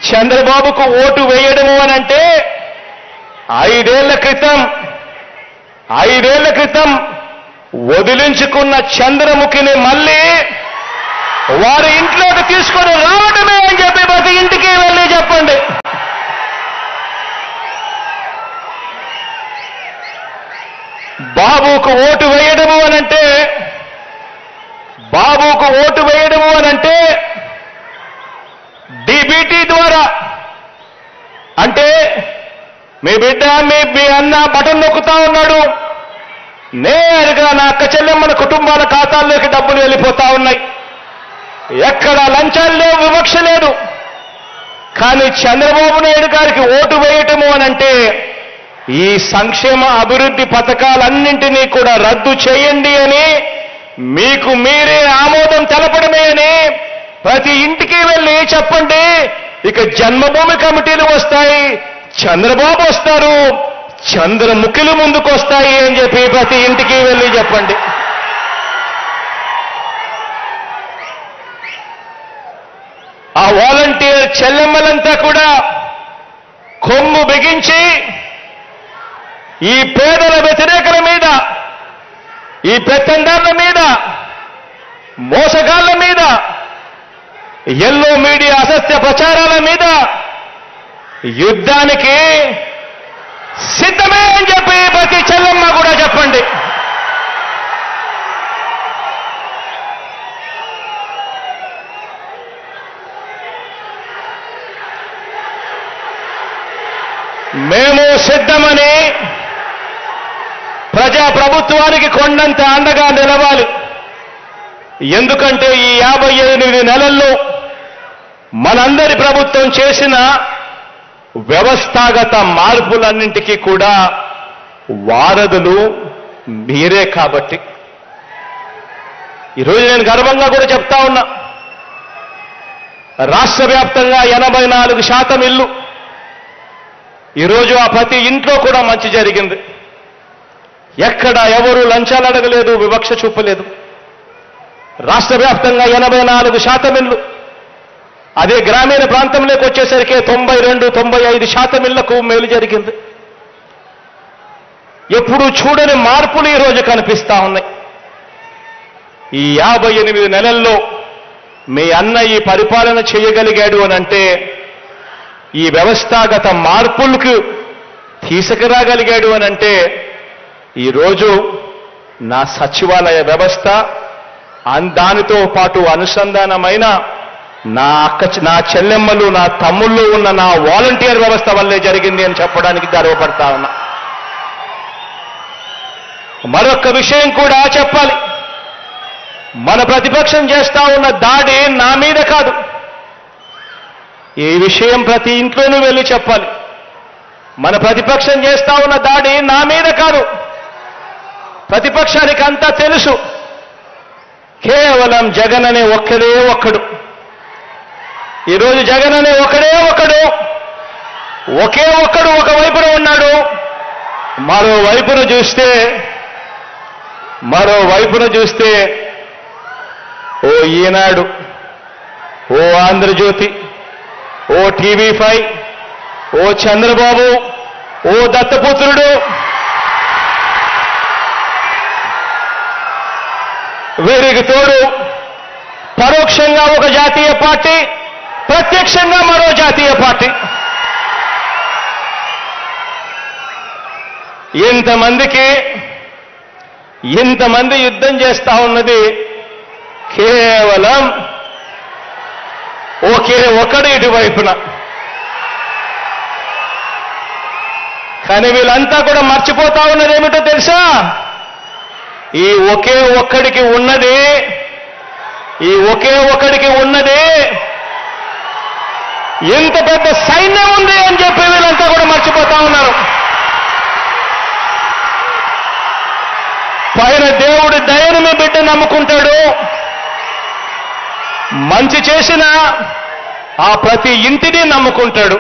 చంద్రబాబుకు ఓటు వేయడము అనంటే ఐదేళ్ల క్రితం వదిలించుకున్న చంద్రముఖిని మళ్ళీ వారి ఇంట్లోకి తీసుకొని రావడమే అని చెప్పి ప్రతి ఇంటికి వెళ్ళి చెప్పండి. బాబుకు ఓటు వేయడము అనంటే డీబీటీ ద్వారా, అంటే మీ బిడ్డ మీ అన్న బటన్ నొక్కుతా ఉన్నాడు, నేరుగా నా అక్క చెల్లెమ్మల కుటుంబాల ఖాతాల్లోకి డబ్బులు వెళ్ళిపోతా ఉన్నాయి. ఎక్కడ లంచాలు లేవు, వివక్ష లేదు. కానీ చంద్రబాబు నాయుడు గారికి ఓటు వేయటము అనంటే ఈ సంక్షేమ అభివృద్ధి పథకాలన్నింటినీ కూడా రద్దు చేయండి అని, మీకు మీరే ఆమోదం తెలపడమే అని ప్రతి ఇంటికి వెళ్ళి చెప్పండి. ఇక జన్మభూమి కమిటీలు వస్తాయి, చంద్రబాబు వస్తారు, చంద్రముఖులు ముందుకు వస్తాయి అని చెప్పి ప్రతి ఇంటికి వెళ్ళి చెప్పండి. ఆ వాలంటీర్ చెల్లెమ్మలంతా కూడా కొమ్ము బిగించి ఈ పేదల వ్యతిరేకుల మీద, ఈ పెత్తందారుల మీద, మోసగాళ్ల మీద, ఎల్లో మీడియా అసత్య ప్రచారాల మీద యుద్ధానికి సిద్ధమే అని చెప్పి ప్రతి చెల్లెమ్మ కూడా చెప్పండి. మేము సిద్ధమని ప్రజాప్రభుత్వానికి కొండంత అండగా నిలవాలి. ఎందుకంటే ఈ 58 నెలల్లో మనందరి ప్రభుత్వం చేసిన వ్యవస్థాగత మార్పులన్నింటికీ కూడా వారధులు మీరే. కాబట్టి ఈరోజు నేను గర్వంగా కూడా చెప్తా ఉన్నా, రాష్ట్ర వ్యాప్తంగా 84% ఇల్లు, ఈరోజు ఆ ప్రతి ఇంట్లో కూడా మంచి జరిగింది. ఎక్కడ ఎవరు లంచాలు అడగలేదు, వివక్ష చూపలేదు. రాష్ట్ర వ్యాప్తంగా 84% ఇల్లు. అదే గ్రామీణ ప్రాంతంలోకి వచ్చేసరికి 92-95% ఇళ్లకు మేలు జరిగింది. ఎప్పుడూ చూడని మార్పులు ఈరోజు కనిపిస్తా ఉన్నాయి. ఈ 58 నెలల్లో మీ అన్న ఈ పరిపాలన చేయగలిగాడు అనంటే ఈ వ్యవస్థాగత మార్పులకు తీసుకురాగలిగాడు అనంటే ఈరోజు నా సచివాలయ వ్యవస్థ, దానితో పాటు అనుసంధానమైన నా చెల్లెమ్మలు, నా తమ్ముళ్ళు ఉన్న నా వాలంటీర్ వ్యవస్థ వల్లే జరిగింది అని చెప్పడానికి గర్వపడతా ఉన్నా. మరొక విషయం కూడా చెప్పాలి. మన ప్రతిపక్షం చేస్తా ఉన్న దాడి నా మీద కాదు. ఈ విషయం ప్రతి ఇంట్లోనూ వెళ్ళి చెప్పాలి. మన ప్రతిపక్షం చేస్తా ఉన్న దాడి నా మీద కాదు. ప్రతిపక్షానికి అంతా తెలుసు. కేవలం జగన్ అనే ఒక్కడే ఒక్కడు. ఈరోజు జగన్ అనే ఒకే ఒక్కడు ఒకవైపున ఉన్నాడు. మరోవైపున చూస్తే ఓ ఈనాడు, ఓ ఆంధ్రజ్యోతి, ఓ టీవీ5, ఓ చంద్రబాబు, ఓ దత్తపుత్రుడు, వీరికి తోడు పరోక్షంగా ఒక జాతీయ పార్టీ, ప్రత్యక్షంగా మరో జాతీయ పార్టీ. ఇంతమంది యుద్ధం చేస్తా ఉన్నది కేవలం ఒకే ఒక్కడు ఇటువైపున. కానీ వీళ్ళంతా కూడా మర్చిపోతా ఉన్నది ఏమిటో తెలుసా? ఈ ఒకే ఒక్కడికి ఉన్నది ఇంత పెద్ద సైన్యం ఉంది అని చెప్పి వీళ్ళంతా కూడా మర్చిపోతా ఉన్నారు. పైన దేవుడి దయను మీ బిడ్డ నమ్ముకుంటాడు. మంచి చేసిన ఆ ప్రతి ఇంటిని నమ్ముకుంటాడు.